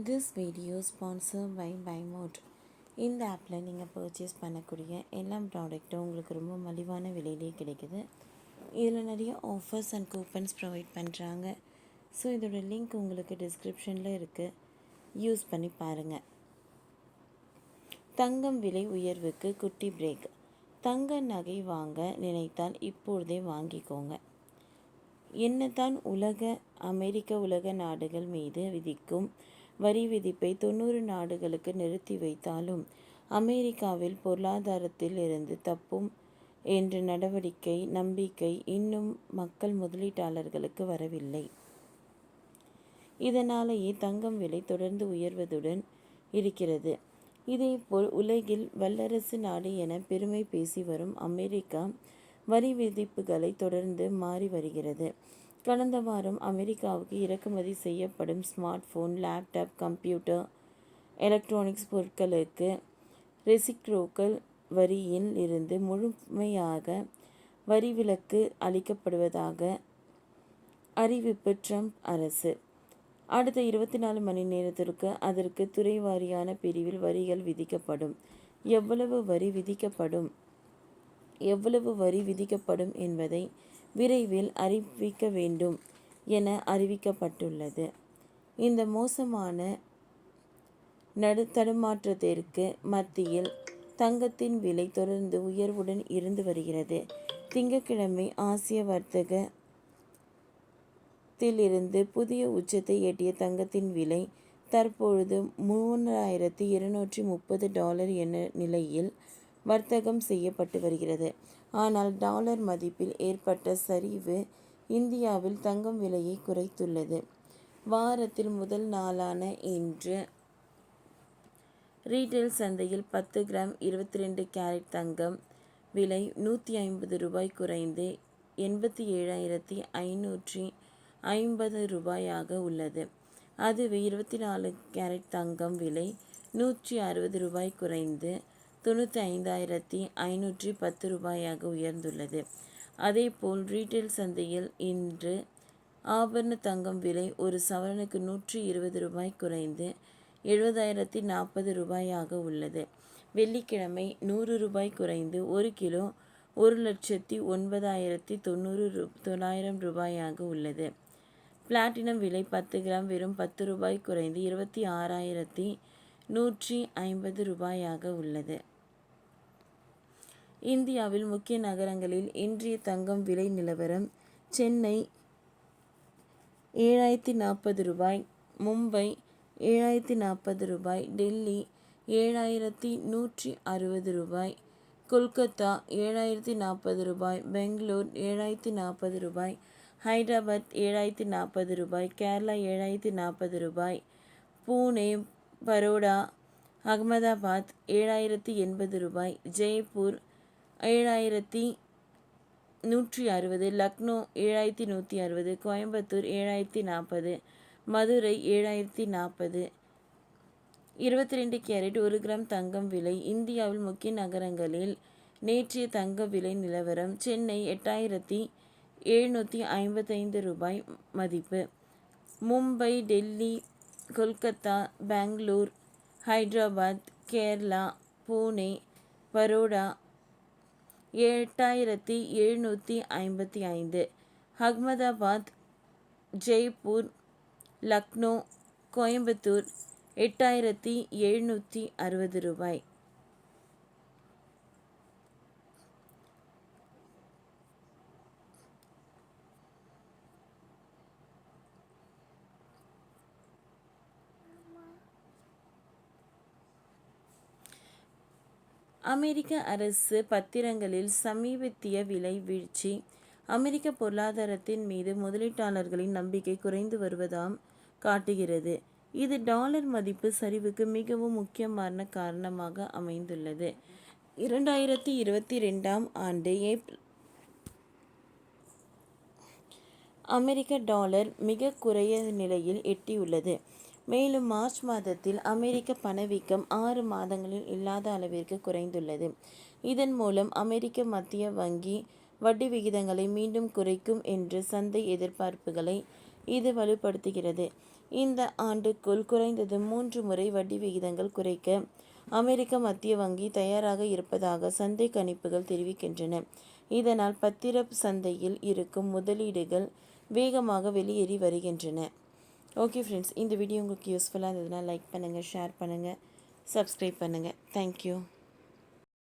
This video sponsored by BuyMode. இந்த ஆப்பில் நீங்கள் பர்ச்சேஸ் பண்ணக்கூடிய எல்லா ப்ராடக்ட்டும் உங்களுக்கு ரொம்ப மலிவான விலையிலே கிடைக்குது. இதில் நிறைய ஆஃபர்ஸ் அண்ட் கூப்பன்ஸ் ப்ரொவைட் பண்ணுறாங்க. ஸோ இதோட லிங்க் உங்களுக்கு டிஸ்கிரிப்ஷனில் இருக்குது. யூஸ் பண்ணி பாருங்கள். தங்கம் விலை உயர்வுக்கு குட்டி பிரேக். தங்க நகை வாங்க நினைத்தால் இப்பொழுதே வாங்கிக்கோங்க. என்னதான் அமெரிக்க உலக நாடுகள் மீது விதிக்கும் வரி விதிப்பை 90 நாடுகளுக்கு நிறுத்தி வைத்தாலும் அமெரிக்காவில் பொருளாதாரத்தில் இருந்து தப்பும் என்ற நம்பிக்கை இன்னும் மக்கள் முதலீட்டாளர்களுக்கு வரவில்லை. இதனாலேயே தங்கம் விலை தொடர்ந்து உயர்வதுடன் இருக்கிறது. இதேபோல் உலகில் வல்லரசு நாடு என பெருமை பேசி வரும் அமெரிக்கா வரி விதிப்புகளை தொடர்ந்து மாறி வருகிறது. கடந்த வாரம் அமெரிக்காவுக்கு இறக்குமதி செய்யப்படும் smart phone, laptop, computer, electronics பொருட்களுக்கு ரெசிப்ரோக்கல் வரியில் இருந்து முழுமையாக வரி விலக்கு அளிக்கப்படுவதாக அறிவிப்பு ட்ரம்ப் அரசு. அடுத்த 24 மணி நேரத்திற்கு அதற்கு துறைவாரியான பிரிவில் வரிகள் விதிக்கப்படும். எவ்வளவு வரி விதிக்கப்படும் என்பதை விரைவில் அறிவிக்க வேண்டும் என அறிவிக்கப்பட்டுள்ளது. இந்த மோசமான தடுமாற்றத்திற்கு மத்தியில் தங்கத்தின் விலை தொடர்ந்து உயர்வுடன் இருந்து வருகிறது. திங்கட்கிழமை ஆசிய வர்த்தகத்திலிருந்து புதிய உச்சத்தை எட்டிய தங்கத்தின் விலை தற்பொழுது $3230 என்ற நிலையில் வர்த்தகம் செய்யப்பட்டு வருகிறது. ஆனால் டாலர் மதிப்பில் ஏற்பட்ட சரிவு இந்தியாவில் தங்கம் விலையை குறைத்துள்ளது. வாரத்தில் முதல் நாளான இன்று ரீட்டெயில் சந்தையில் 10 கிராம் 22 கேரட் தங்கம் விலை $150 குறைந்து $87,550 உள்ளது. அதுவே 24 கேரட் தங்கம் விலை $160 குறைந்து $95,510 உயர்ந்துள்ளது. அதேபோல் ரீட்டெயில் சந்தையில் இன்று ஆபரண தங்கம் விலை ஒரு சவரனுக்கு $120 குறைந்து $70,040 உள்ளது. வெள்ளிக்கிழமை $100 குறைந்து ஒரு கிலோ $1,09,900 உள்ளது. பிளாட்டினம் விலை 10 கிராம் வெறும் $10 குறைந்து $26,150 உள்ளது. இந்தியாவில் முக்கிய நகரங்களில் இன்றைய தங்கம் விலை நிலவரம்: சென்னை $7,040, மும்பை $7,040, டெல்லி $7,160, கொல்கத்தா $7,040, பெங்களூர் $7,040, ஹைதராபாத் $7,040, கேரளா $7,040, பூனே, பரோடா, அகமதாபாத் $7,080, ஜெய்ப்பூர் $7,160, லக்னோ $7,160, கோயம்புத்தூர் $7,040, மதுரை $7,040. 22 கேரட் 1 கிராம் தங்கம் விலை. இந்தியாவில் முக்கிய நகரங்களில் நேற்றைய தங்க விலை நிலவரம்: சென்னை $8,755 மதிப்பு. மும்பை, டெல்லி, கொல்கத்தா, பெங்களூர், ஹைதராபாத், கேரளா, பூனே, பரோடா $8,755, அகமதாபாத், ஜெய்ப்பூர், லக்னோ, கோயம்புத்தூர் $8,760. அமெரிக்க அரசு பத்திரங்களில் சமீபத்திய விலை வீழ்ச்சி அமெரிக்க பொருளாதாரத்தின் மீது முதலீட்டாளர்களின் நம்பிக்கை குறைந்து வருவதாம் காட்டுகிறது. இது டாலர் மதிப்பு சரிவுக்கு மிகவும் முக்கியமான காரணமாக அமைந்துள்ளது. 2022ஆம் ஆண்டு ஏப்ரல் அமெரிக்க டாலர் மிக குறைய நிலையில் எட்டியுள்ளது. மேலும் மார்ச் மாதத்தில் அமெரிக்க பணவீக்கம் 6 மாதங்களில் இல்லாத அளவிற்கு குறைந்துள்ளது. இதன் மூலம் அமெரிக்க மத்திய வங்கி வட்டி விகிதங்களை மீண்டும் குறைக்கும் என்ற சந்தை எதிர்பார்ப்புகளை இது வலுப்படுத்துகிறது. இந்த ஆண்டுக்குள் குறைந்தது 3 முறை வட்டி விகிதங்கள் குறைக்க அமெரிக்க மத்திய வங்கி தயாராக இருப்பதாக சந்தை கணிப்புகள் தெரிவிக்கின்றன. இதனால் பத்திர சந்தையில் இருக்கும் முதலீடுகள் வேகமாக வெளியேறி வருகின்றன. ஓகே ஃப்ரெண்ட்ஸ், இந்த வீடியோ உங்களுக்கு யூஸ்ஃபுல்லாக இருந்ததுன்னா லைக் பண்ணுங்கள், ஷேர் பண்ணுங்கள், சப்ஸ்கிரைப் பண்ணுங்கள். தேங்க்யூ.